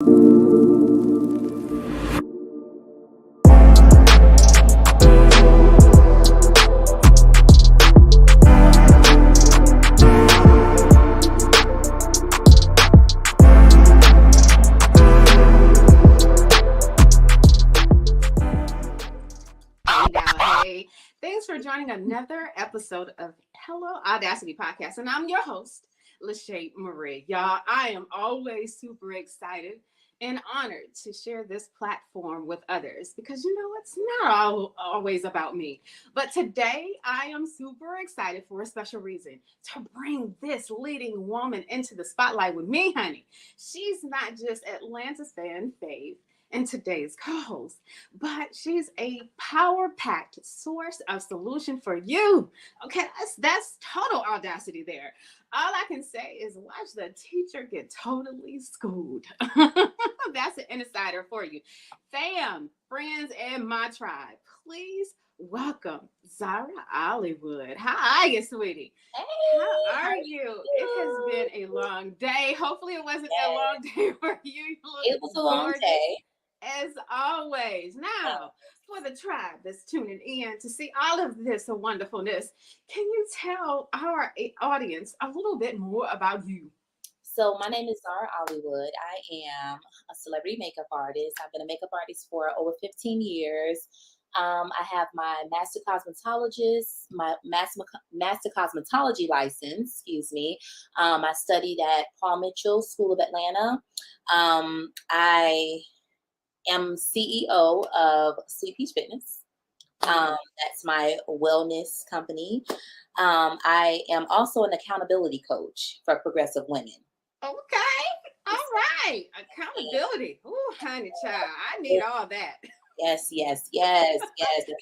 Thanks for joining another episode of Hello Audacity Podcast. And I'm your host, Lachey Marie. Y'all, I am always super excited and honored to share this platform with others because, it's not always about me. But today, I am super excited for a special reason to bring this leading woman into the spotlight with me, honey. She's not just Atlanta's fan fave and today's co-host, but she's a power-packed source of solution for you. Okay, that's total audacity there. All I can say is watch the teacher get totally schooled. That's an insider for you. Fam, friends, and my tribe, please welcome Zara Ollywood. How are you, sweetie? Hey, how are you? It has been a long day. Hopefully it wasn't a long day for you. It was a long day. As always. Now, for the tribe that's tuning in to see all of this wonderfulness, can you tell our audience a little bit more about you? So my name is Zara Ollywood. I am a celebrity makeup artist. I've been a makeup artist for over 15 years. I have my master cosmetology license, I studied at Paul Mitchell School of Atlanta. I am CEO of Sweet Peach Fitness. That's my wellness company. I am also an accountability coach for progressive women. Okay. All right. Accountability. Oh, honey child. I need all that. Yes.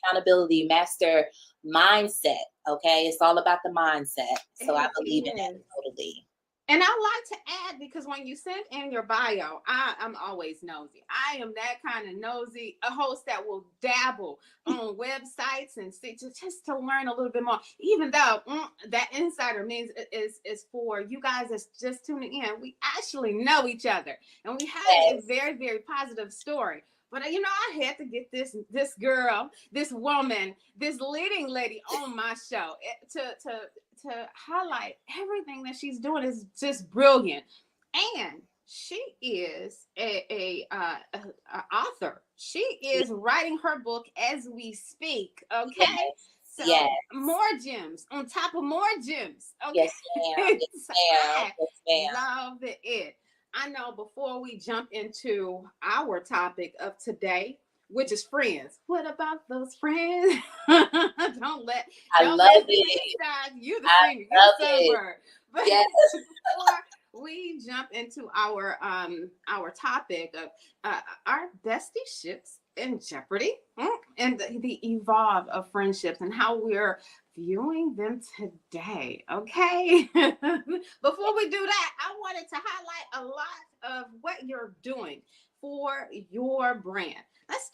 Accountability, master mindset. Okay. It's all about the mindset. So I believe in that totally. And I like to add, because when you sent in your bio, I'm always nosy. I am that kind of nosy, a host that will dabble on websites and see, just to learn a little bit more. Even though that insider means is for you guys that's just tuning in. We actually know each other, and we have a very, very positive story. But I had to get this girl, this woman, this leading lady on my show to highlight everything that she's doing is just brilliant. And she is a author. She is writing her book as we speak. Okay. Yes. So more gems on top of more gems. Okay. Yes, ma'am. Love it. I know before we jump into our topic of today, which is friends. What about those friends? Don't let it. You the singer, you the songbird. But before we jump into our topic of our bestie-ships in jeopardy and the evolve of friendships and how we're viewing them today. Okay. Before we do that, I wanted to highlight a lot of what you're doing for your brand. Let's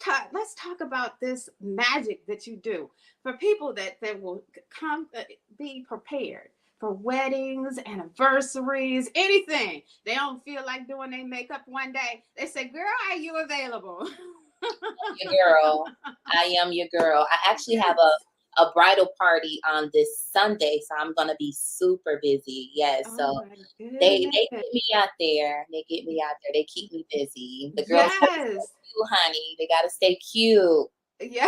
talk about this magic that you do for people that will come be prepared for weddings, anniversaries, anything. They don't feel like doing their makeup one day. They say, "Girl, are you available?" Your girl. I am your girl. I actually have a bridal party on this Sunday, so I'm gonna be super busy. Yes, so they get me out there. They keep me busy. The girls, you, honey, they gotta stay cute. Yeah.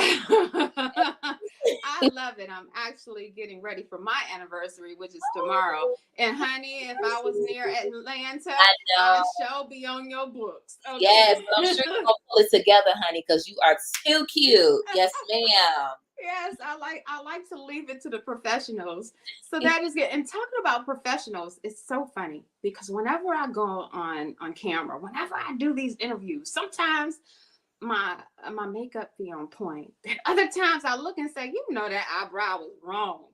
I love it. I'm actually getting ready for my anniversary, which is tomorrow. And honey, if I was near Atlanta, I'd sure be on your books. Okay. Yes, I'm sure you're gonna pull it together, honey, because you are too cute. Yes, ma'am. Yes, I like to leave it to the professionals. So that is good. And talking about professionals, it's so funny because whenever I go on camera, whenever I do these interviews, sometimes my makeup be on point. And other times I look and say, that eyebrow was wrong.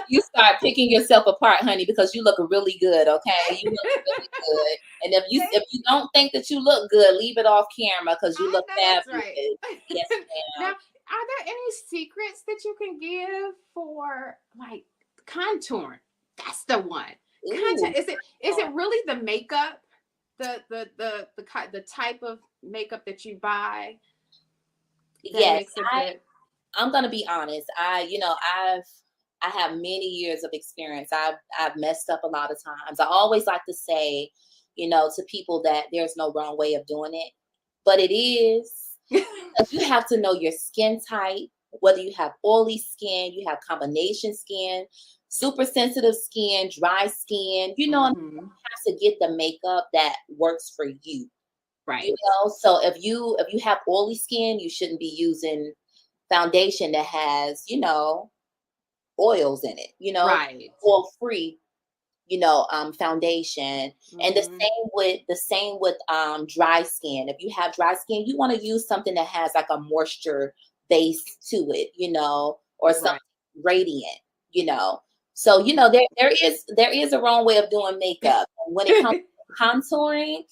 You start picking yourself apart, honey, because you look really good. Okay, you look really good. And if you don't think that you look good, leave it off camera because you look fabulous. Right. Yes, ma'am. Now, are there any secrets that you can give for like contouring? That's the one. Contour, is it really the makeup? the type of makeup that you buy that Yes, makes a good. I'm gonna be honest. I have many years of experience. I've messed up a lot of times. I always like to say, to people that there's no wrong way of doing it, but it is. You have to know your skin type, whether you have oily skin, you have combination skin, super sensitive skin, dry skin. You have to get the makeup that works for you. Right. So if you have oily skin, you shouldn't be using foundation that has, oils in it, Right. oil free, foundation. And the same with dry skin. If you have dry skin, you want to use something that has like a moisture base to it, or something Right. radiant, you know. So, there is a wrong way of doing makeup. And when it comes to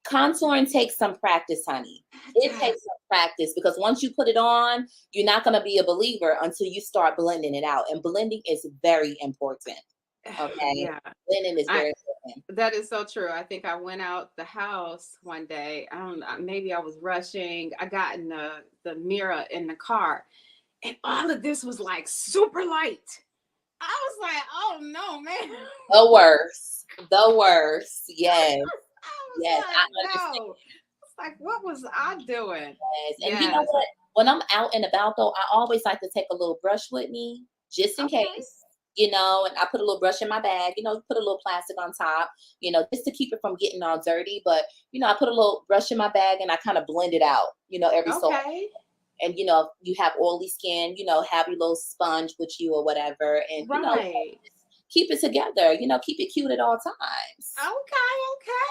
contouring takes some practice, honey. It takes some practice, because once you put it on, you're not going to be a believer until you start blending it out. And blending is very important. Okay. Yeah. Blending is very important. That is so true. I think I went out the house one day. I don't know, maybe I was rushing. I got in the mirror in the car, and all of this was like super light. I was like, oh no, man. The worst. The worst. Yes. I was Yes. I like, understand. no. It's like, what was I doing? Yes. And you know Yes. what? When I'm out and about, though, I always like to take a little brush with me, just in Okay. case. And I put a little brush in my bag, put a little plastic on top, just to keep it from getting all dirty. But, I put a little brush in my bag and I kind of blend it out, every so often. Okay. And, if you have oily skin, have your little sponge with you or whatever. And, Right. keep it together, keep it cute at all times.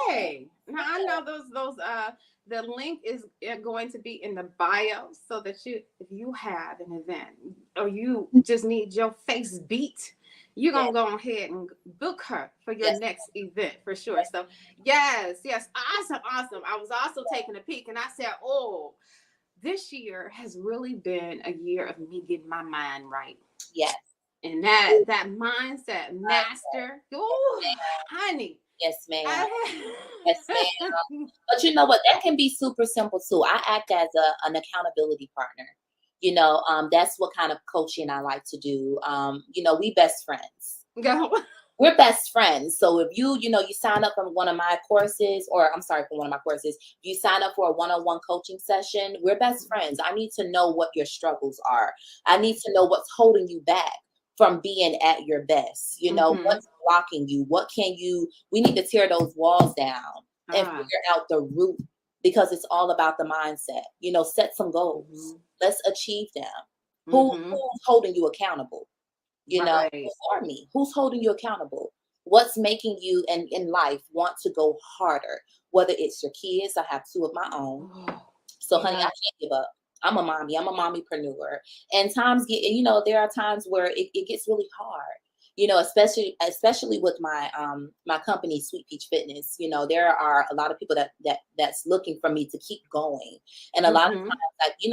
Okay. Now I know those the link is going to be in the bio, so that if you have an event or you just need your face beat, you're gonna go ahead and book her for your Yes. next event for sure. So yes, awesome. I was also taking a peek and I said, oh, this year has really been a year of me getting my mind right. Yes. And that mindset master, oh, honey. Yes, ma'am. Yes, ma'am. But you know what? That can be super simple too. I act as an accountability partner. That's what kind of coaching I like to do. We best friends. Go. We're best friends. So if you sign up for one of my courses, or I'm sorry, for one of my courses, you sign up for a one-on-one coaching session, we're best friends. I need to know what your struggles are. I need to know what's holding you back from being at your best. What's blocking you? We need to tear those walls down and figure out the root, because it's all about the mindset. Set some goals. Let's achieve them. Who's holding you accountable? Right. For me, who's holding you accountable? What's making you in life want to go harder? Whether it's your kids, I have 2 of my own. So, honey, I can't give up. I'm a mommy. I'm a mommypreneur. And times there are times where it gets really hard. Especially with my my company, Sweet Peach Fitness. There are a lot of people that's looking for me to keep going, and a lot of times,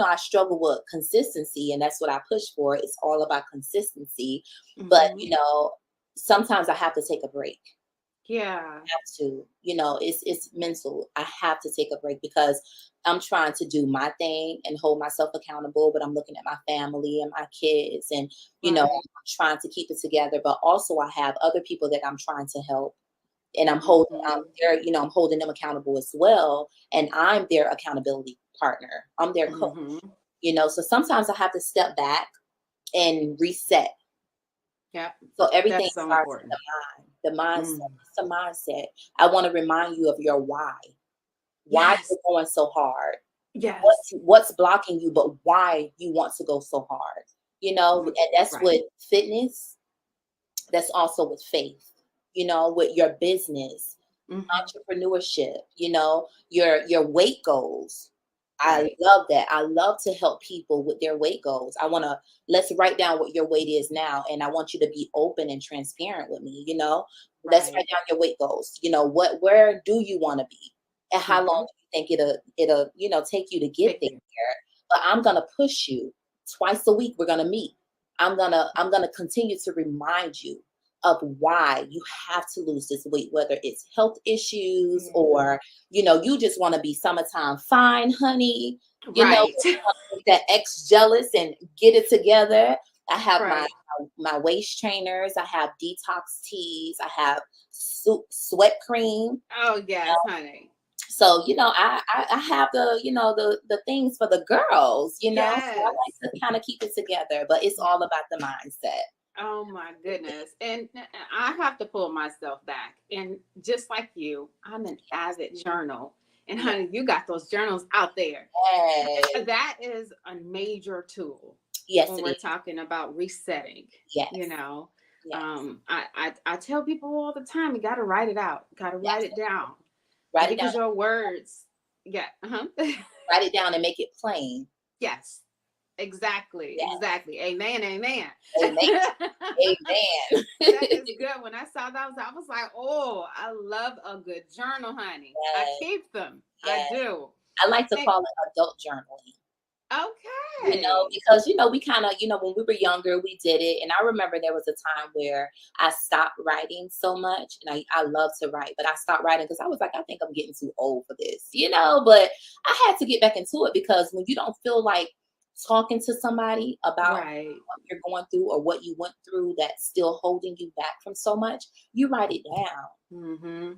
I struggle with consistency, and that's what I push for. It's all about consistency, but sometimes I have to take a break. Yeah. I have to, it's mental. I have to take a break, because I'm trying to do my thing and hold myself accountable, but I'm looking at my family and my kids, and, I'm trying to keep it together. But also I have other people that I'm trying to help, and I'm holding, I'm holding them accountable as well. And I'm their accountability partner. I'm their coach, so sometimes I have to step back and reset. Yeah. So everything starts with the mind. The mindset. It's the mindset. I want to remind you of your why. Why you're going so hard. Yes. What's blocking you, but why you want to go so hard. And that's with fitness. That's also with faith. With your business, entrepreneurship, your weight goals. I love that. I love to help people with their weight goals. Let's write down what your weight is now. And I want you to be open and transparent with me. Let's write down your weight goals. Where do you want to be? And how long do you think it'll take you to get there? But I'm going to push you twice a week. We're going to meet. I'm going to continue to remind you of why you have to lose this weight, whether it's health issues Yeah. or, you just want to be summertime fine, honey, Right. that ex jealous and get it together. I have Right. my waist trainers. I have detox teas. I have sweat cream. Oh yes, honey. So, I have the things for the girls, so I Yes. like to kind of keep it together, but it's all about the mindset. Oh my goodness. And I have to pull myself back. And just like you, I'm an avid journal. And Yeah. honey, you got those journals out there. Yes, That is a major tool yes, when it we're is. talking about resetting. Yes, You know, yes, I tell people all the time, you got to write it out, got to yes. write it down Write it down. because your words, yeah, Write it down and make it plain. yes, exactly, Yes. exactly. Amen, amen. Amen. Amen. That is good. When I saw those, I was like, oh, I love a good journal, honey. I Yes. keep them. Yes. I do. I like to call it adult journaling. Okay. Because we kind of, when we were younger, we did it. And I remember there was a time where I stopped writing so much, and I love to write, but I stopped writing because I was like, I think I'm getting too old for this, but I had to get back into it, because when you don't feel like talking to somebody about Right. what you're going through or what you went through that's still holding you back from so much, you write it down. Mm-hmm.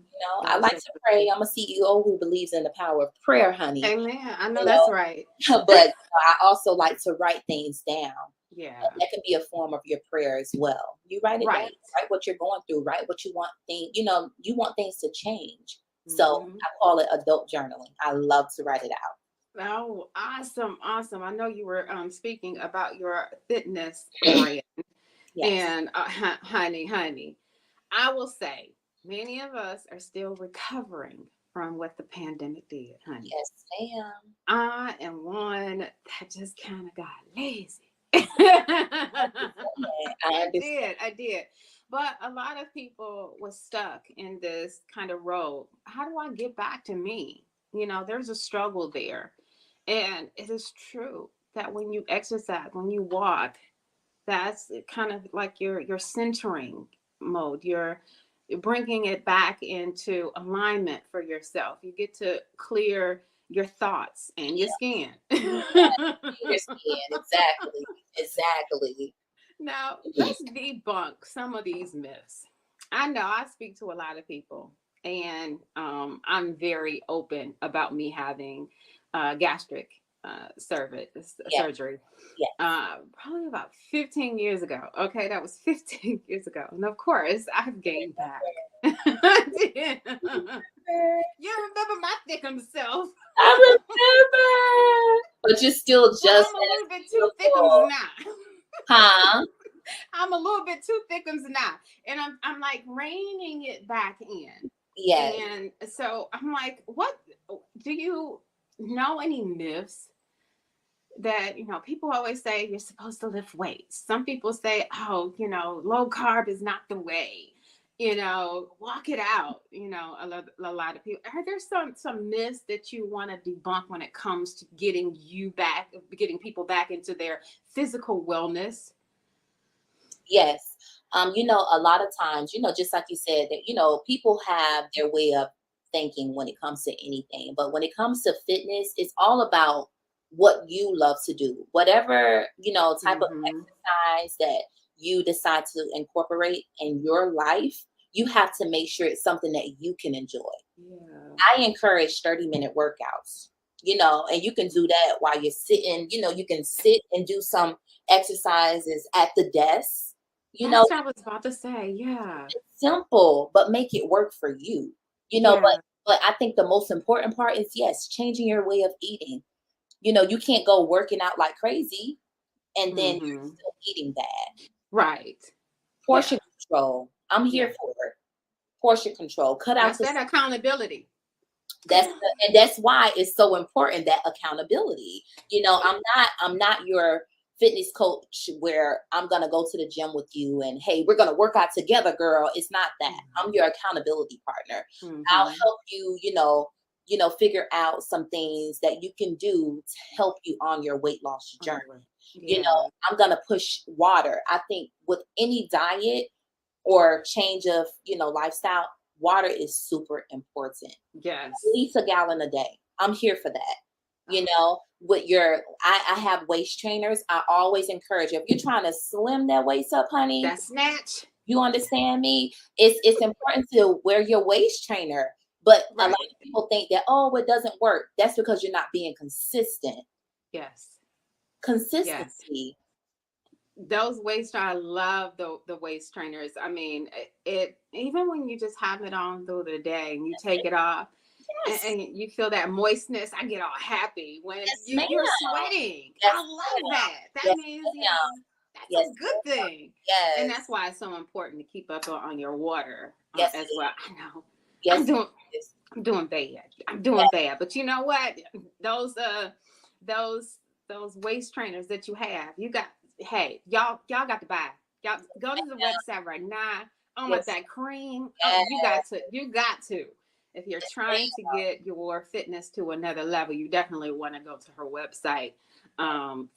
I like to pray. I'm a CEO who believes in the power of prayer, honey. Amen. I know that's right. But I also like to write things down. Yeah. That can be a form of your prayer as well. You write it down, Right. write what you're going through, write what you want you want things to change. So Mhm. I call it adult journaling. I love to write it out. Oh, awesome, awesome. I know you were speaking about your fitness brand. Yes. And honey, I will say many of us are still recovering from what the pandemic did, honey. Yes, ma'am. I am one that just kind of got lazy. I did. But a lot of people was stuck in this kind of role. How do I get back to me? There's a struggle there. And it is true that when you exercise, when you walk, that's kind of like your centering mode. You're bringing it back into alignment for yourself. You get to clear your thoughts and your skin. Your skin, exactly. Now, let's debunk some of these myths. I know I speak to a lot of people, and I'm very open about me having gastric surgery. Yes. Probably about 15 years ago. Okay, that was 15 years ago. And of course, I've gained back. I did. You remember my thickum self. I remember. But you're still just I'm a little bit too thickums now. Huh? I'm a little bit too thickums now. And I'm like reining it back in. Yes. And so I'm like, what do you know any myths that people always say you're supposed to lift weights? Some people say, oh, low carb is not the way, walk it out. A lot of people, are there some myths that you want to debunk when it comes to getting people back into their physical wellness? Yes. A lot of times, just like you said, that, people have their way of thinking when it comes to anything. But when it comes to fitness, it's all about what you love to do. Whatever, type of exercise that you decide to incorporate in your life, you have to make sure it's something that you can enjoy. Yeah. I encourage 30-minute workouts, and you can do that while you're sitting. You can sit and do some exercises at the desk. That's what I was about to say. Yeah. It's simple, but make it work for you. Yeah. But I think the most important part is, yes, changing your way of eating. You can't go working out like crazy and then you're still eating bad. Right. Portion control. I'm here for it. Portion control. Cut out that accountability. And that's why it's so important, that accountability. I'm not your fitness coach where I'm gonna go to the gym with you and, hey, we're gonna work out together, girl. It's not that. I'm your accountability partner. I'll help you, figure out some things that you can do to help you on your weight loss journey. I'm gonna push water. I think with any diet or change of, lifestyle, water is super important. Yes. At least a gallon a day. I'm here for that. With I have waist trainers. I always encourage you, if you're trying to slim that waist up, honey, that snatch. you understand me? It's important to wear your waist trainer. But a lot of people think that, oh, it doesn't work. That's because you're not being consistent. Yes. Consistency. Yes. Those waist, I love the waist trainers. I mean, it even when you just have it on through the day and you take it off, Yes. and you feel that moistness, I get all happy when you're sweating. Yes, I love that. That yes, means, yes, a good thing. Yes. And that's why it's so important to keep up on your water yes, as well. I know. Yes. I'm doing bad. I'm doing bad. But you know what? Those waist trainers that you have, hey, y'all got to buy. Y'all go to the website right now. Oh my, that cream. Oh, you got to. If you're trying to get your fitness to another level, you definitely want to go to her website.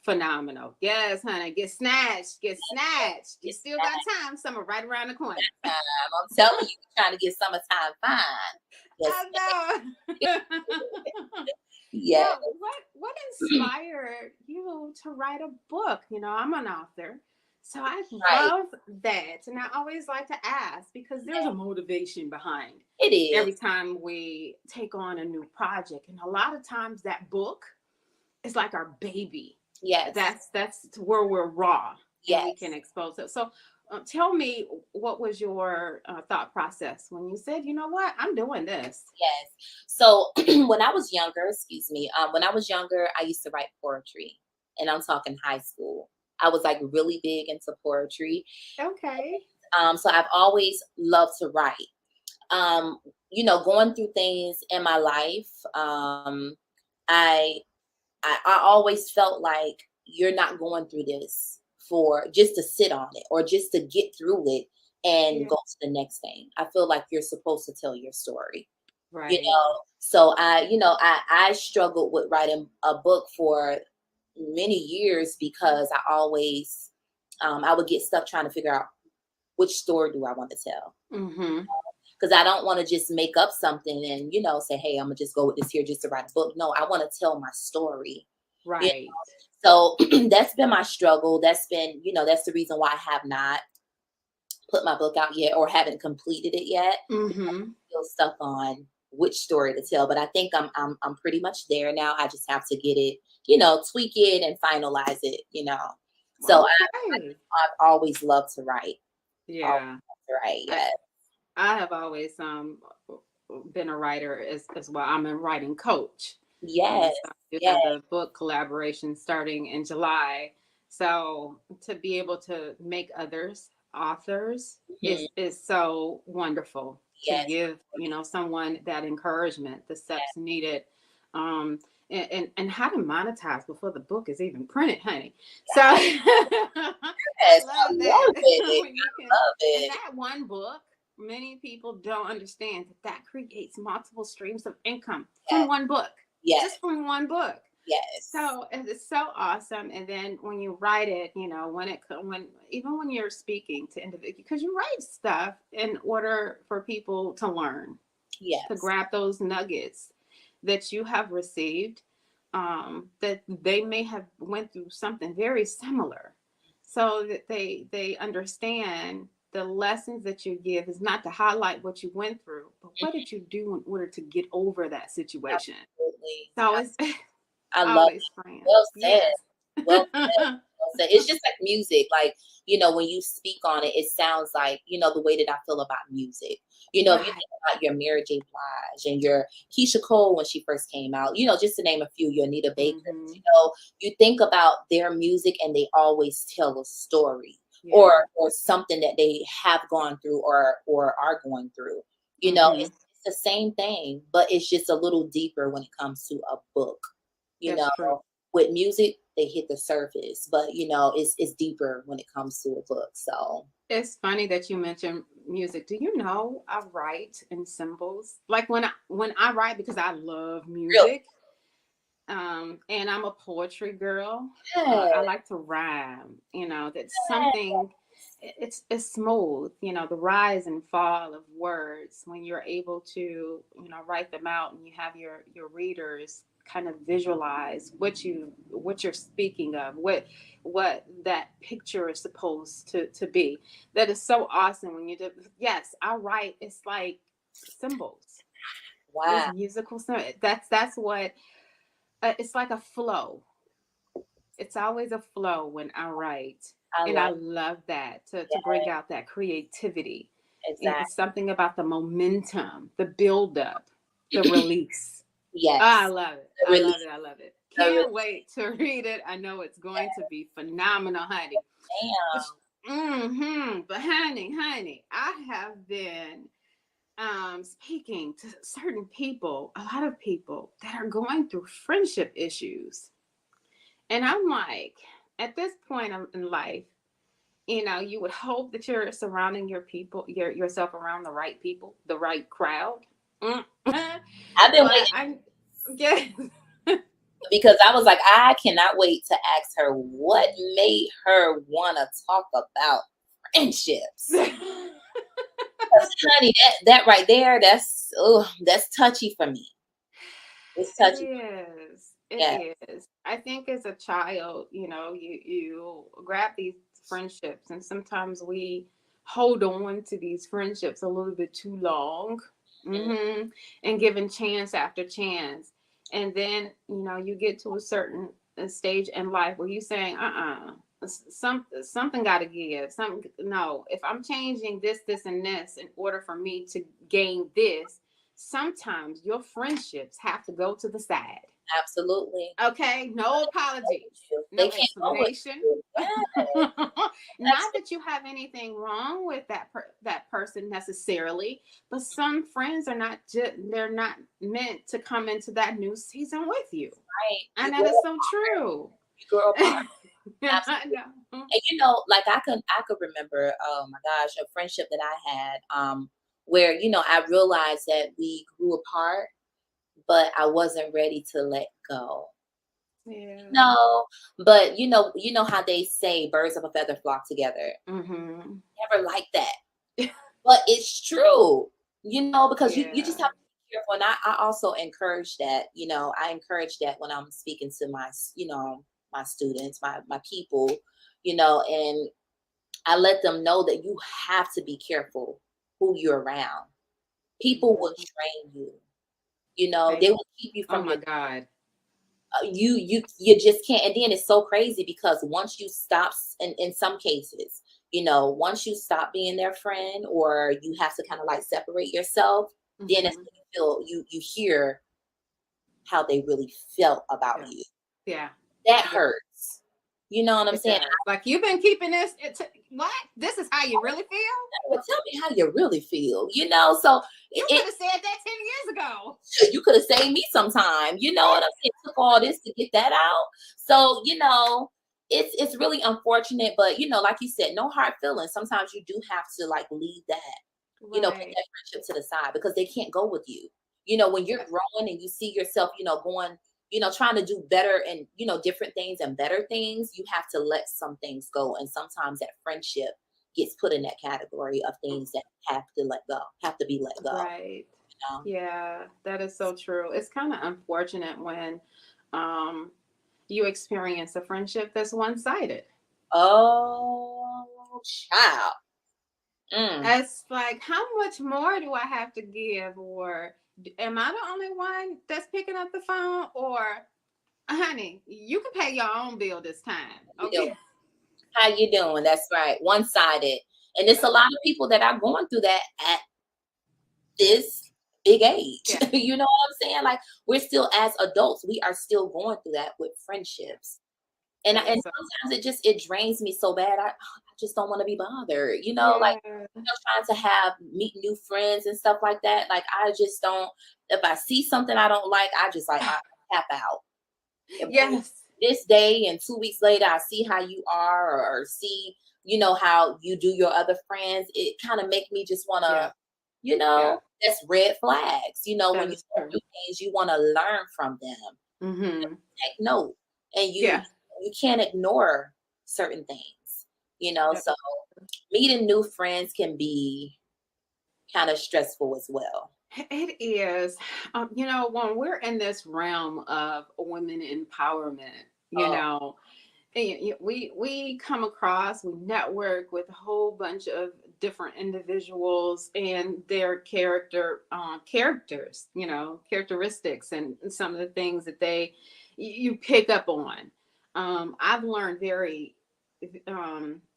Phenomenal. Yes, honey. Get snatched. You still got time. Summer right around the corner. I'm telling you, trying to get summertime fine. Yes. I know. Yeah. What inspired you to write a book? I'm an author. So I love that. And I always like to ask because there's a motivation behind it. Is every time we take on a new project. And a lot of times that book is like our baby. Yes. That's where we're raw. Yes. And we can expose it. So tell me, what was your thought process when you said, you know what, I'm doing this? Yes. So when I was younger, I used to write poetry, and I'm talking high school. I was like really big into poetry. Okay. So I've always loved to write. Going through things in my life, I always felt like you're not going through this for just to sit on it or just to get through it and go to the next thing. I feel like you're supposed to tell your story. Right. So I struggled with writing a book for many years because I always I would get stuck trying to figure out which story do I want to tell. Because I don't want to just make up something and say, hey, I'm gonna just go with this here just to write a book. No, I want to tell my story. Right. So that's been my struggle. That's been that's the reason why I have not put my book out yet or haven't completed it yet. I'm still stuck on which story to tell, but I think I'm pretty much there now. I just have to get it, tweak it and finalize it, So I've always loved to write. Yeah. Right. Yeah. I have always been a writer as well. I'm a writing coach. Yes. You have the book collaboration starting in July. So to be able to make others authors is so wonderful to give, someone that encouragement, the steps needed, and how to monetize before the book is even printed, honey. So I love that. Love it. And that one book, many people don't understand that creates multiple streams of income from one book. Just from one book. Yes. So it's so awesome. And then when you write it, even when you're speaking to individuals, because you write stuff in order for people to learn, to grab those nuggets that you have received, that they may have went through something very similar, so that they understand the lessons that you give is not to highlight what you went through, but what did you do in order to get over that situation? Absolutely. So it's I love it. Well said. Yes. Well said. It's just like music. Like, when you speak on it, it sounds like, the way that I feel about music. If you think about your Mary J. Blige and your Keisha Cole when she first came out, just to name a few, your Anita Baker, you think about their music and they always tell a story or something that they have gone through or are going through. It's the same thing, but it's just a little deeper when it comes to a book. With music, they hit the surface, but it's deeper when it comes to a book. So it's funny that you mentioned music. Do you know I write in symbols? Like when I write, because I love music, and I'm a poetry girl. I like to rhyme. That's something. it's smooth, you know, the rise and fall of words when you're able to, you know, write them out and you have your readers kind of visualize what you're speaking of, what that picture is supposed to be. That is so awesome when you do. Yes, I write. It's like symbols. It's Wow. musical symbols. That's what it's like a flow. It's always a flow when I write. I And I like love that to that. bring out that creativity. It's Exactly. something about the momentum, the buildup, the release. Ah, I Yes. love it. The I love release. it. I love it. The Can't release. wait to read it. I know it's going to be phenomenal, honey. But, Damn. but honey, I have been speaking to certain people, a lot of people that are going through friendship issues. And I'm like, at this point in life, you know, you would hope that you're surrounding your people, yourself around the right people, the right crowd. I've been But waiting I'm, yeah. because I was like, I cannot wait to ask her what made her want to talk about friendships. 'Cause, honey, that right there, that's touchy for me. It's It touchy. is. Yeah. It is. I think as a child, you know, you grab these friendships, and sometimes we hold on to these friendships a little bit too long, Mm, and giving chance after chance, and then you know you get to a certain stage in life where you're saying, something got to give. Something no. If I'm changing this, and this in order for me to gain this, sometimes your friendships have to go to the side. absolutely. Okay, no apologies, They no can't go with explanation. you. Yeah, Not absolutely. that you have anything wrong with that person necessarily, but some friends are not they're not meant to come into that new season with you, Right. and that is so true. You grow apart. I Absolutely. know. And like I could remember, oh my gosh, a friendship that I had, where, I realized that we grew apart, but I wasn't ready to let go. Yeah. No, but how they say birds of a feather flock together. Mm-hmm. Never like that. But it's true, because you just Yeah. have to be careful. And I also encourage that, I encourage that when I'm speaking to my students, my people, and I let them know that you have to be careful who you're around. People will Mhm. train you. They, They will keep you oh from my your God. you just can't. And then it's so crazy because once you stop, in some cases, once you stop being their friend, or you have to kind of like separate yourself, then it's Hmm. when you feel you hear how they really felt about Yeah. you. Yeah. That Yeah. hurts. You know what I'm It saying? does. Like you've been keeping this. What? This is how you really feel? Well, tell me how you really feel. So You it could have said that 10 years ago. you could have saved me some time. You know what I'm saying? It took all this to get that out. So, it's really unfortunate, but like you said, no hard feelings. Sometimes you do have to like leave that, put Right. that friendship to the side because they can't go with you. When you're growing and you see yourself, going, trying to do better and different things and better things, you have to let some things go. And sometimes that friendship gets put in that category of things that have to be let go. Right. You know? Yeah, that is so true. It's kind of unfortunate when um you experience a friendship that's one-sided. Oh, child. Mm. It's like, how much more do I have to give? Or am I the only one that's picking up the phone? Or, honey, you can pay your own bill this time. You know, Okay. how you doing? That's right. One-sided. And it's a lot of people that are going through that at this big age. Yeah, You know what I'm saying? Like we're still as adults, we are still going through that with friendships. And that and is so. sometimes it drains me so bad. I just don't want to be bobothered. Like Yeah. trying to meet new friends and stuff like that. Like I just don't. If I see something I don't like, I just like I tap out. And Yes. this day and 2 weeks later, I see how you are, or see how you do your other friends. It kind of make me just want to, Yeah. Yeah. that's red flags. When That you is go true. through things, you want to learn from them. Mm-hmm. Take note, and you Yeah. you can't ignore certain things. you know, so meeting new friends can be kind of stressful as well. It is. You know, when we're in this realm of women empowerment, you Oh, know, we come across, we network with a whole bunch of different individuals and their characters, you know, characteristics and some of the things that you pick up on. I've learned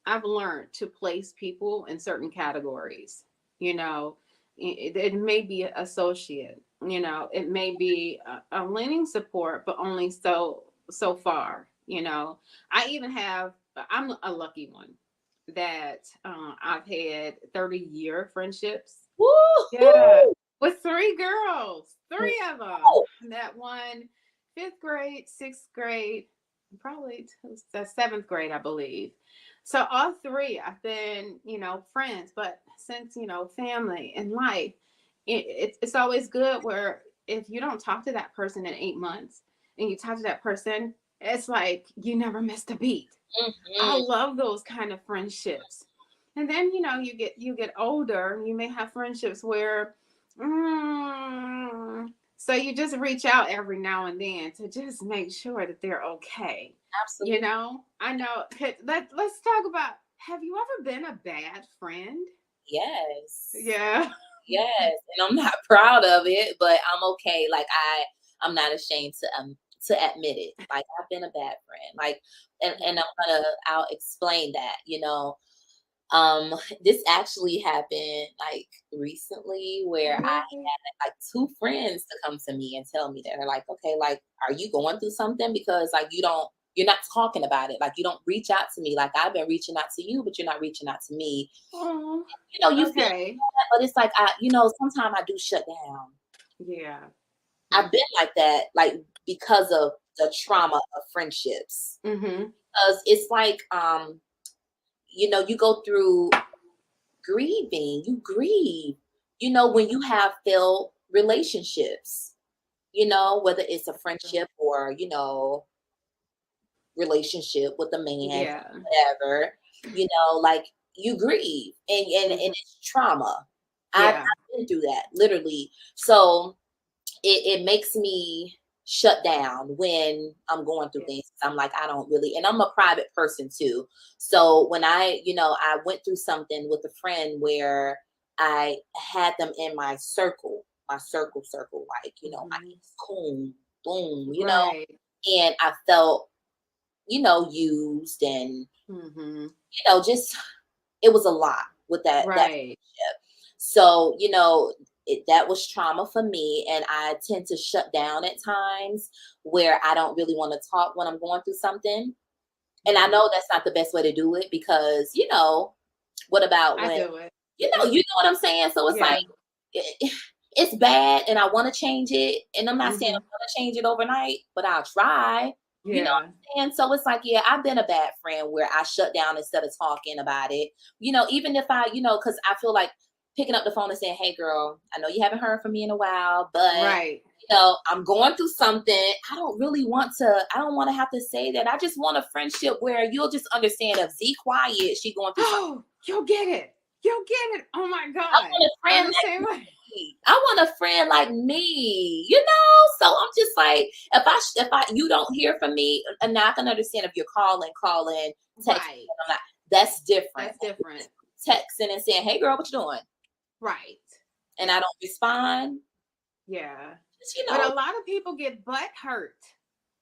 I've learned to place people in certain categories. You know, it may be associate, you know, it may be a lending support, but only so far. You know, I'm a lucky one that I've had 30-year friendships. Yeah, woo-hoo! with three of them. Oh, That one, fifth grade, sixth grade, probably the seventh grade, I believe. So all three, I've been, you know, friends. But since, you know, family and life, it's always good where if you don't talk to that person in 8 months and you talk to that person, it's like you never missed a beat. I mhm. love those kind of friendships. And then, you know, you get older, you may have friendships where so you just reach out every now and then to just make sure that they're okay. You Absolutely. know, I know. Let's talk about, have you ever been a bad friend? Yes. Yeah. Yes. And I'm not proud of it, but I'm okay. Like I'm not ashamed to admit it. Like I've been a bad friend. Like and I'll explain that, you know. This actually happened like recently where I Really? had like two friends to come to me and tell me that they're like, okay, like, are you going through something? Because like you're not talking about it. Like you don't reach out to me. Like I've been reaching out to you, but you're not reaching out to me. Oh, You know, you feel okay. that, but it's like sometimes I do shut down. Yeah. I've been like that, like because of the trauma of friendships. Mm-hmm. Because it's like you go through grieving, you grieve, when you have failed relationships, whether it's a friendship or, relationship with a man, Yeah. whatever, like you grieve and Mm-hmm. it's trauma. I've Yeah. been through that literally. So it makes me shut down when I'm going through Yeah. things. I'm like, I don't really, and I'm a private person too. So when I went through something with a friend where I had them in my circle, like, my Mm-hmm. coon, boom, Right. and I felt, used and, Mm-hmm. just, it was a lot with that Right. friendship. So, that was trauma for me. And I tend to shut down at times where I don't really want to talk when I'm going through something. And I Mm-hmm. know that's not the best way to do it because, what about I when, do it. you know what I'm saying? So it's Yeah. like, it's bad and I want to change it. And I'm not saying Mm-hmm. I'm going to change it overnight, but I'll try. You know Yeah. what I'm saying? So it's like, yeah, I've been a bad friend where I shut down instead of talking about it. Even if because I feel like picking up the phone and saying, hey, girl, I know you haven't heard from me in a while, but, Right. I'm going through something. I don't want to have to say that. I just want a friendship where you'll just understand if Z quiet, she going through something. Oh, you'll get it. You'll get it. Oh my I God. want a I'm friend the like same way. me. I want a friend like me, So I'm just like, if you don't hear from me, and now I can understand if you're calling, texting, Right. I'm not. That's different. That's different. Texting and saying, "Hey, girl, what you doing?" Right. And I don't respond. Yeah. Just, But a lot of people get butt hurt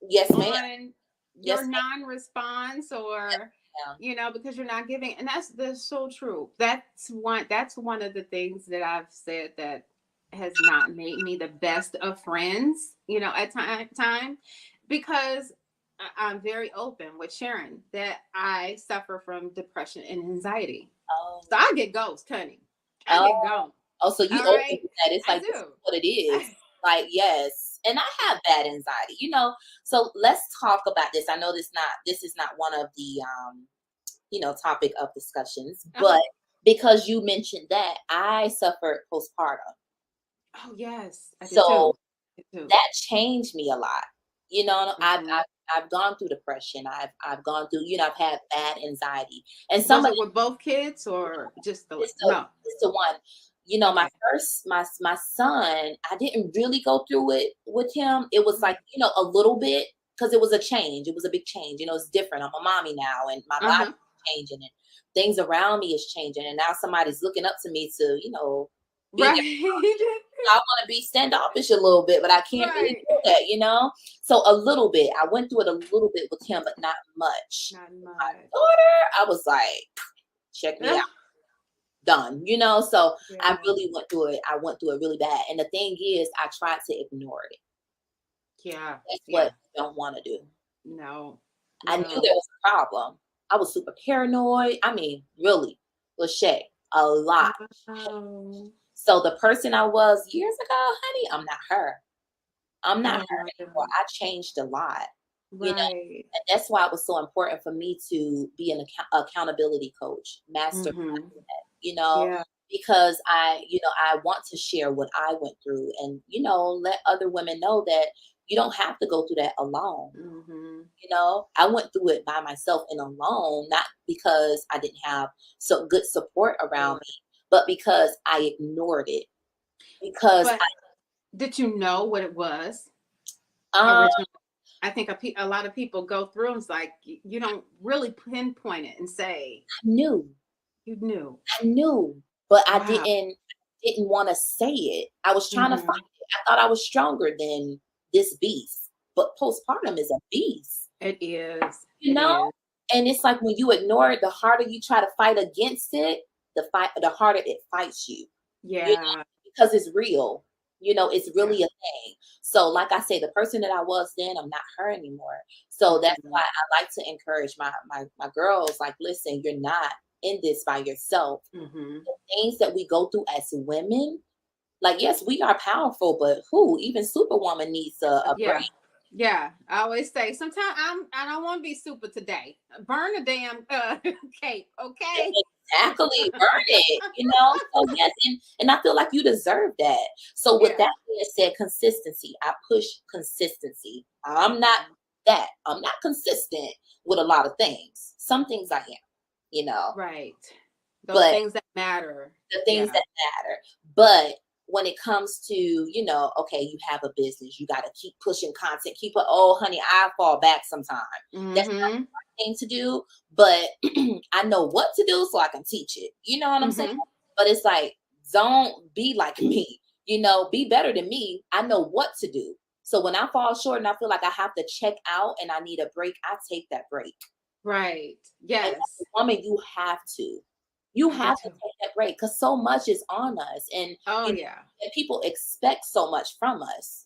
yes, ma'am. on Yes, your non-response, or ma'am. because you're not giving. And that's so true. That's one of the things that I've said that has not made me the best of friends, at time, because I'm very open with sharing that I suffer from depression and anxiety. Oh, So I get ghost, honey. I oh, get ghost. oh. So you All open right. with that? It's I like this is do. what it is. Like, yes, and I have bad anxiety. So let's talk about this. I know this is not one of the topic of discussions, Uh-huh. but because you mentioned that, I suffered postpartum. Oh yes, I did So too. I did too. that changed me a lot. You know, Mhm. I've gone through depression. I've gone through, I've had bad anxiety. And Was some of it with both kids or just the it's the no? it's the one. My Okay. first my son, I didn't really go through it with him. It was Mhm. like, a little bit because it was a change. It was a big change. It's different. I'm a mommy now and my body's Uh-huh. changing and things around me is changing. And now somebody's looking up to me to, be there. Right. I want to be standoffish a little bit, but I can't really Right. do that. So a little bit. I went through it a little bit with him, but not much. Not My much. daughter, I was like, check me out. Ugh. Done. So I Yeah. really went through it. I went through it really bad. And the thing is, I tried to ignore it. Yeah. That's what Yeah. you don't want to do. No. I knew there No. was a problem. I was super paranoid. I mean, really, Lachey, a lot. Wow. So the person I was years ago, honey, I'm not her. I'm not Oh her my anymore. God. I changed a lot, you know, Right. and that's why it was so important for me to be an accountability coach, mastermind, Mm-hmm. you know, Yeah. because I want to share what I went through and, let other women know that you don't have to go through that alone. Mm-hmm. I went through it by myself and alone, not because I didn't have so good support around Sure. me, but because I ignored it. Because But did you know what it was I, originally? I think a lot of people go through and it's like you don't really pinpoint it and say knew. you knew. I knew, but I Wow. didn't want to say it. I was trying to fight Mm-hmm. it. I thought I was stronger than this beast. But postpartum is a beast, It is. you It know? is. And it's like when you ignore it, the harder you try to fight against it, the harder it fights you. You know, Yeah. because it's real. It's Yeah. really a thing. So, like I say, the person that I was then, I'm not her anymore. So that's Mm-hmm. why I like to encourage my girls. Like, listen, you're not in this by yourself. Mm-hmm. Things that we go through as women, like yes, we are powerful, but who even Superwoman needs a Yeah. break. Yeah. I always say sometimes I don't want to be super today. Burn a damn cape, okay? Exactly, burn it. So yes, and I feel like you deserve that. So with Yeah. that being said, consistency. I push consistency. Mhm. I'm not consistent with a lot of things. Some things I am, you know, Right. Those but things that matter. the things Yeah. that matter. But when it comes to, okay, you have a business, you got to keep pushing content, oh, honey, I fall back sometimes. That's not Mm-hmm. the thing to do, but I know what to do so I can teach it. You know what I'm saying? Mm-hmm. But it's like, don't be like me, be better than me. I know what to do. So when I fall short and I feel like I have to check out and I need a break, I take that break. Right. And as Yes. a woman, you have to. You I do have to too. take that break because so much is on us, and Oh yeah. and people expect so much from us.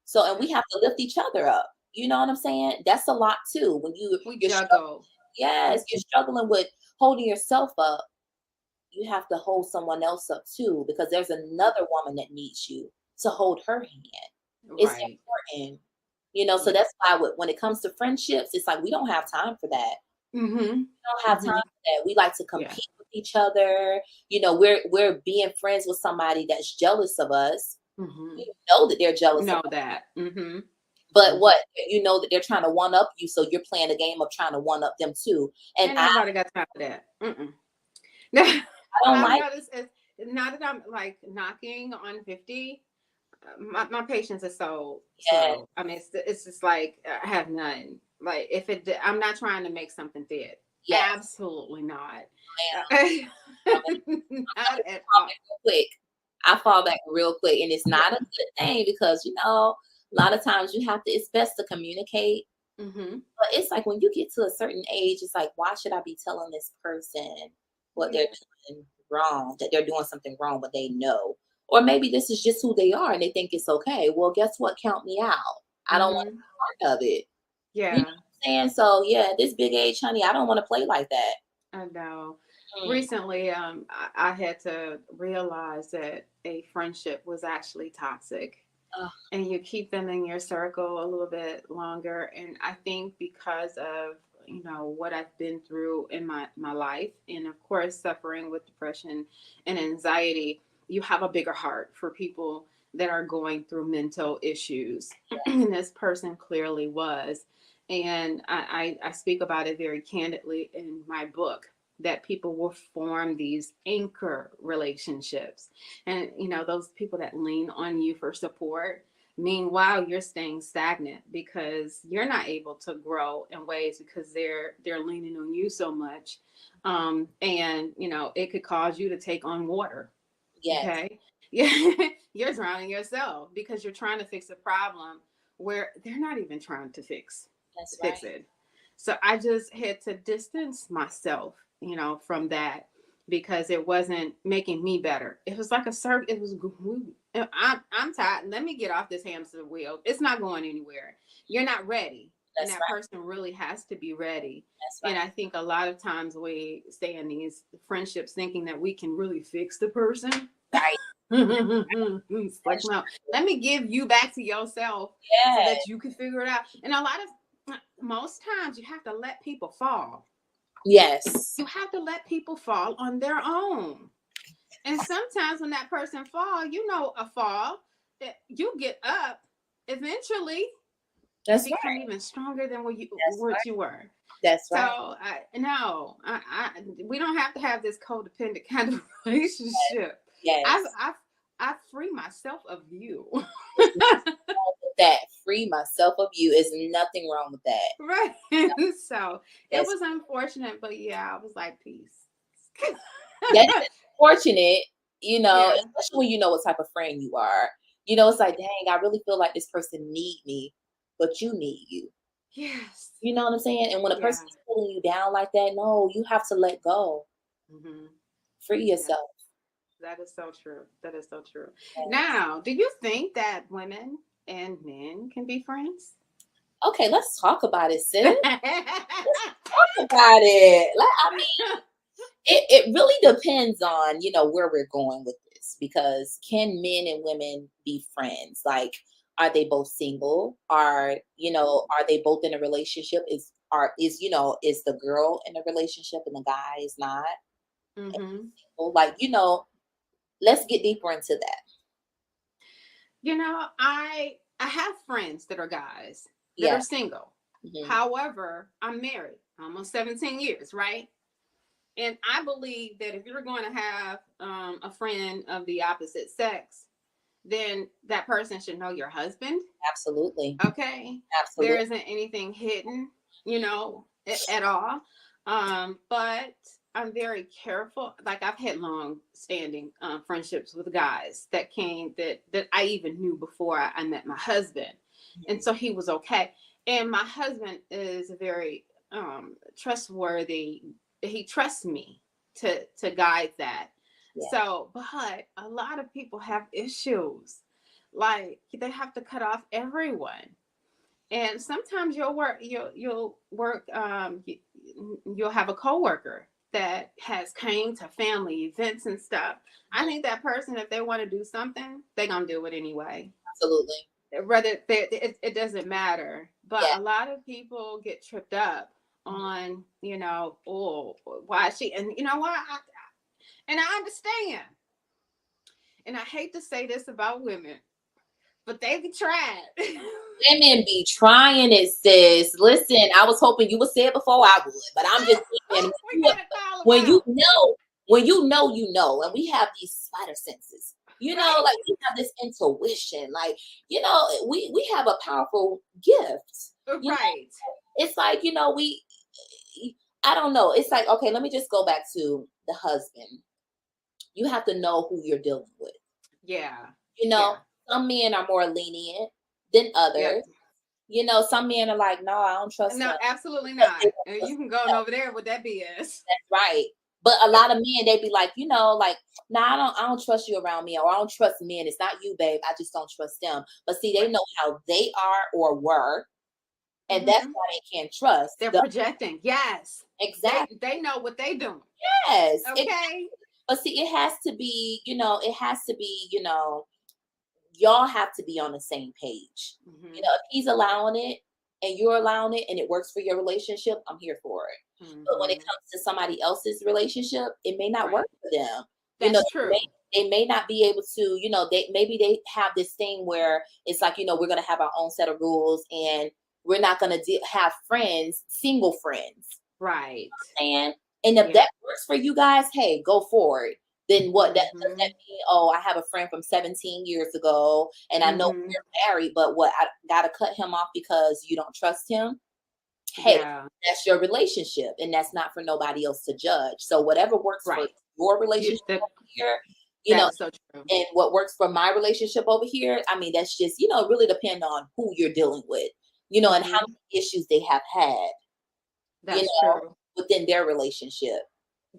So, and we have to lift each other up. You know what I'm saying? That's a lot too. When We you're struggling, juggle. yes, you're struggling with holding yourself up. You have to hold someone else up too, because there's another woman that needs you to hold her hand. It's Right. important. So Yeah. that's why when it comes to friendships, it's like we don't have time for that. Mm-hmm. Don't have time Mm-hmm. for that. We like to Yeah. compete with each other. We're being friends with somebody that's jealous of us. Mm-hmm. You know that they're jealous of Know us. that. Mm-hmm. But Mm-hmm. what? You know that they're trying to one up you, so you're playing a game of trying to one up them too. And Ain't I nobody got time for that. Mm-mm. don't I've like noticed it's not that I'm like knocking on 50. My patience is so that. slow. I mean, it's just like I have none. Like if I'm not trying to make something fit. Yes, Absolutely not. ma'am. Uh, I'm gonna not at fall all. back real quick. I fall back real quick, and it's not a good thing because a lot of times you have to. It's best to communicate. Mm-hmm. But it's like when you get to a certain age, it's like, why should I be telling this person what they're Yeah. doing wrong, that they're doing something wrong, but they know? Or maybe this is just who they are and they think it's okay. Well, guess what? Count me out. I don't want to Mm-hmm. be part of it. You know Yeah. what I'm saying? So, yeah, this big age, honey, I don't want to play like that. I know. Mm. Recently, I had to realize that a friendship was actually toxic, Ugh, and you keep them in your circle a little bit longer. And I think because of what I've been through in my life, and of course suffering with depression and anxiety, you have a bigger heart for people that are going through mental issues. And this person clearly was. And I speak about it very candidly in my book, that people will form these anchor relationships. And, those people that lean on you for support. Meanwhile, you're staying stagnant because you're not able to grow in ways because they're leaning on you so much. And, it could cause you to take on water. Yes. Okay. Yeah. You're drowning yourself because you're trying to fix a problem where they're not even trying to fix it. So I just had to distance myself, from that because it wasn't making me better. It was like it was, I'm tired. Let me get off this hamster wheel. It's not going anywhere. You're not ready. And that person really has to be ready. And I think a lot of times we stay in these friendships thinking that we can really fix the person. Right. Like, no, let me give you back to yourself so that you can figure it out. And most times you have to let people fall. Yes. You have to let people fall on their own. And sometimes when that person fall, a fall, that you get up eventually. That's become even stronger than what you were. That's right. So we don't have to have this codependent kind of relationship. Yes. I free myself of you. That free myself of you is nothing wrong with that. Right. So it was unfortunate, but I was like, peace. That is unfortunate, especially when you know what type of friend you are. It's like, dang, I really feel like this person need me, but you need you. Yes. You know what I'm saying? And when a person is pulling you down like that, no, you have to let go. Mm-hmm. Free yourself. That is so true. That is so true. Yes. Now, do you think that women and men can be friends? Okay, let's talk about it, sis. Let's talk about it. It really depends on, where we're going with this, because can men and women be friends? Like, are they both single? Are they both in a relationship? Is the girl in a relationship and the guy is not? Mm-hmm. Like, let's get deeper into that. I have friends that are guys that are single. Mm-hmm. However, I'm married almost 17 years, right? And I believe that if you're going to have a friend of the opposite sex, then that person should know your husband. Absolutely. Okay. Absolutely. There isn't anything hidden, at all. But I'm very careful. Like, I've had long standing friendships with guys that I even knew before I met my husband. Mm-hmm. And so he was okay. And my husband is very trustworthy. He trusts me to guide that. Yeah. So, but a lot of people have issues. Like, they have to cut off everyone. And sometimes you'll have a coworker that has came to family events and stuff. I think that person, if they want to do something, they're going to do it anyway. Absolutely. Rather, it doesn't matter. But a lot of people get tripped up on, why she, and why, and I understand. And I hate to say this about women, but they be trying. Women be trying it, sis. Listen, I was hoping you would say it before I would, but I'm just thinking, when you know, and we have these spider senses, like we have this intuition, like, we have a powerful gift. Right. It's like, I don't know. It's like, okay, let me just go back to the husband. You have to know who you're dealing with. Yeah. Some men are more lenient than others. Yeah. Some men are like, no, I don't trust No, them. Absolutely not. You can go over there with that BS. That's right. But a lot of men, they be like, like, nah, I don't trust you around me, or I don't trust men. It's not you, babe. I just don't trust them. But see, they know how they are or were. And that's why they can't trust. They're projecting. Yes. Exactly. They know what they doing. Yes. Okay. Exactly. But see, it has to be, y'all have to be on the same page. Mm-hmm. If he's allowing it and you're allowing it and it works for your relationship, I'm here for it. Mm-hmm. But when it comes to somebody else's relationship, it may not work for them. That's true. they may not be able to, they have this thing where it's like, we're going to have our own set of rules, and we're not going to have friends, single friends. Right. And if that works for you guys, hey, go for it. Then what does that mean? Oh, I have a friend from 17 years ago, and I know we're married, but what, I gotta cut him off because you don't trust him? Hey, that's your relationship, and that's not for nobody else to judge. So whatever works for your relationship over here, so true. And what works for my relationship over here, I mean, that's just, really depend on who you're dealing with, and how many issues they have had, that's true, within their relationship.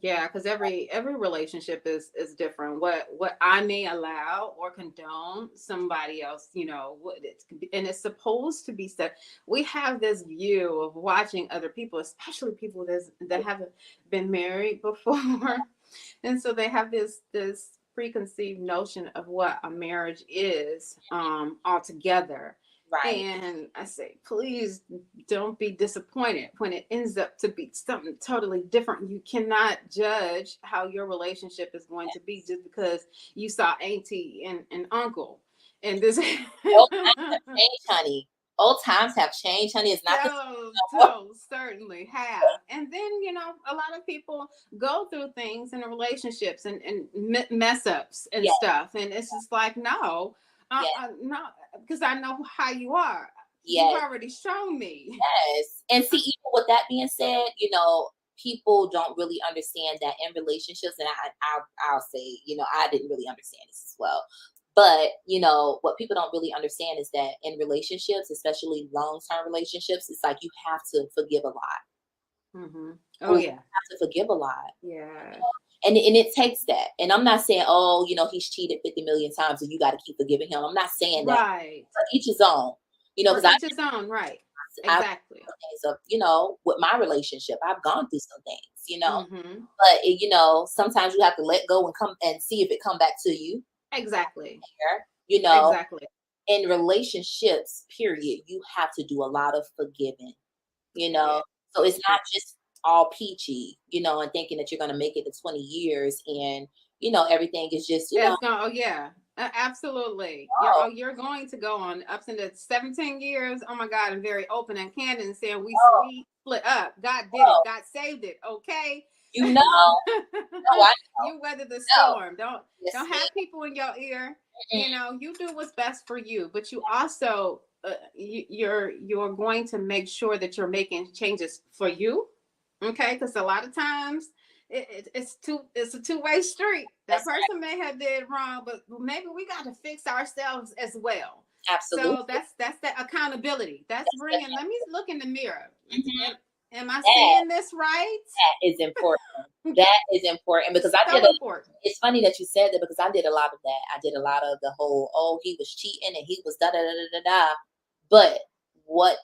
Yeah, because every relationship is different. What I may allow or condone, somebody else, what and it's supposed to be said. We have this view of watching other people, especially people that haven't been married before, and so they have this preconceived notion of what a marriage is altogether. Right. And I say, please don't be disappointed when it ends up to be something totally different. You cannot judge how your relationship is going to be just because you saw auntie and uncle. And this old times have changed, honey. Old times have changed, honey. It's not certainly have. And then, a lot of people go through things in relationships and mess ups and stuff. And it's just like, no. No, because I know how you are. You've already shown me. Yes. And see, even with that being said, people don't really understand that in relationships, and I'll say, I didn't really understand this as well. But, what people don't really understand is that in relationships, especially long-term relationships, it's like you have to forgive a lot. Oh, yeah. You have to forgive a lot. Yeah. And it takes that. And I'm not saying, oh, he's cheated 50 million times and you got to keep forgiving him. I'm not saying that. Right. But each his own. Because each his own, right. Exactly. Things of, with my relationship, I've gone through some things, But, sometimes you have to let go and come and see if it come back to you. Exactly. Exactly. In relationships, period, you have to do a lot of forgiving, So it's not just all peachy, and thinking that you're going to make it to 20 years and, everything is just, absolutely. You're going to go on ups and downs. 17 years. Oh my God. I'm very open and candid and saying we split up. God did it. God saved it. Okay. I know. You weather the storm. Don't have people in your ear. You do what's best for you, but you also you're going to make sure that you're making changes for you. Okay, because a lot of times it's a two-way street. That person may have did wrong, but maybe we got to fix ourselves as well. Absolutely. So that's that accountability. That's bringing. Let me look in the mirror. Am I saying this right? That is important. That is important because it's funny that you said that because I did a lot of that. I did a lot of the whole, he was cheating and he was da da da da da. But what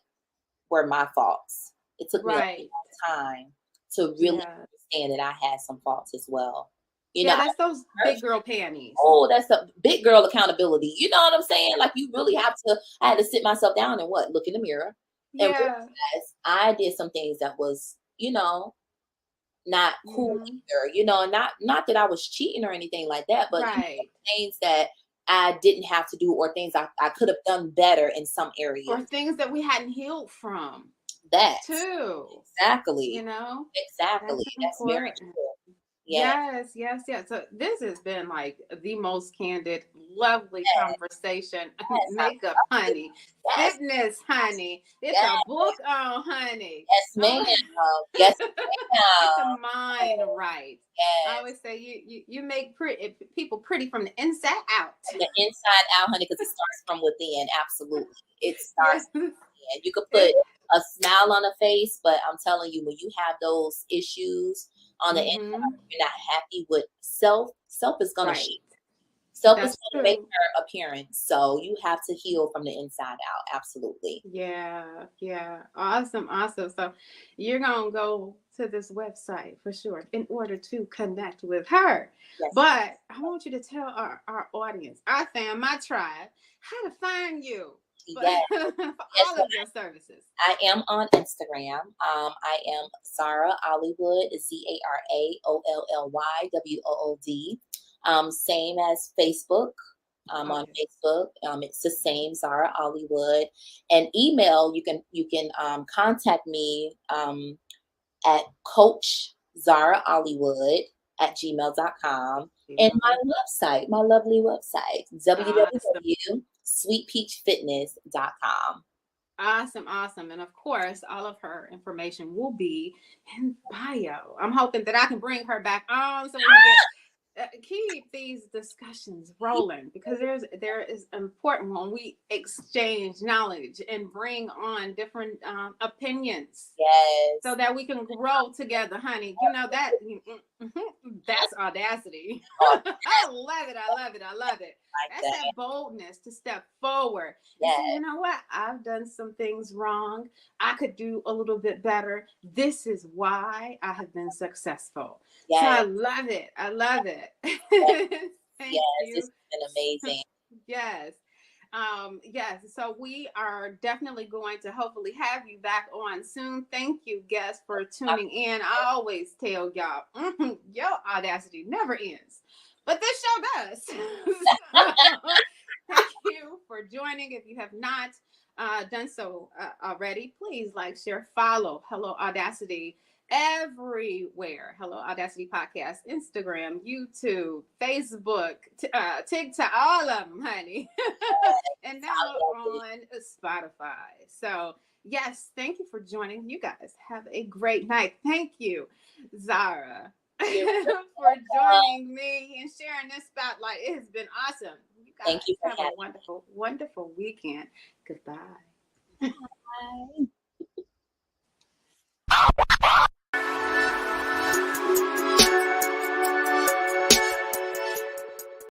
were my faults? It took me a long time to really understand that I had some faults as well. That's those big girl panties. Oh, that's a big girl accountability. You know what I'm saying? Like you really have to. I had to sit myself down and look in the mirror and realize I did some things that was, not cool either. Not that I was cheating or anything like that, but things that I didn't have to do or things I could have done better in some areas. Or things that we hadn't healed from. That too. Exactly. Exactly. That's very true. Yes. So this has been like the most candid, lovely conversation. Makeup, honey. Fitness, honey. It's a book on, honey. Yes, ma'am. Yes, ma'am. Get the mind right. Yes. I always say you make people pretty from the inside out. From the inside out, honey, because it starts from within. Absolutely. It starts from within. You could put a smile on a face, but I'm telling you, when you have those issues on the inside, you're not happy with self is going to shift. Self is going to make her appearance. So you have to heal from the inside out. Absolutely. Yeah. Awesome. So you're going to go to this website for sure in order to connect with her. Yes. But I want you to tell our audience, our fam, my tribe, how to find you. Yes. For all of your services. I am on Instagram. I am Zara Ollywood, ZaraOllywOod. Same as Facebook. On Facebook, it's the same, Zara Ollywood. And email, you can contact me at Coach Zara Ollywood at gmail.com. And my website, my lovely website, www.sweetpeachfitness.com. Awesome, awesome. And of course, all of her information will be in bio. I'm hoping that I can bring her back on so we can keep these discussions rolling, because there is important when we exchange knowledge and bring on different opinions. Yes. So that we can grow together, honey. You know that that's audacity. I love it. I love it. I love it. That's that boldness to step forward. Yes. And say, you know what? I've done some things wrong. I could do a little bit better. This is why I have been successful. Yes. So I love it. I love it. Yes. Thank you. It's been amazing. Yes. Yes, so we are definitely going to hopefully have you back on soon. Thank you, guests, for tuning in. I always tell y'all, your audacity never ends, but this show does. Thank you for joining. If you have not done so already, please like, share, follow Hello Audacity everywhere. Hello Audacity Podcast, Instagram, YouTube, Facebook, TikTok, all of them, honey. And now on Spotify. So yes, thank you for joining. You guys have a great night. Thank you, Zara, for joining me and sharing this spotlight. It has been awesome. You guys have a wonderful, wonderful weekend. Goodbye. Bye.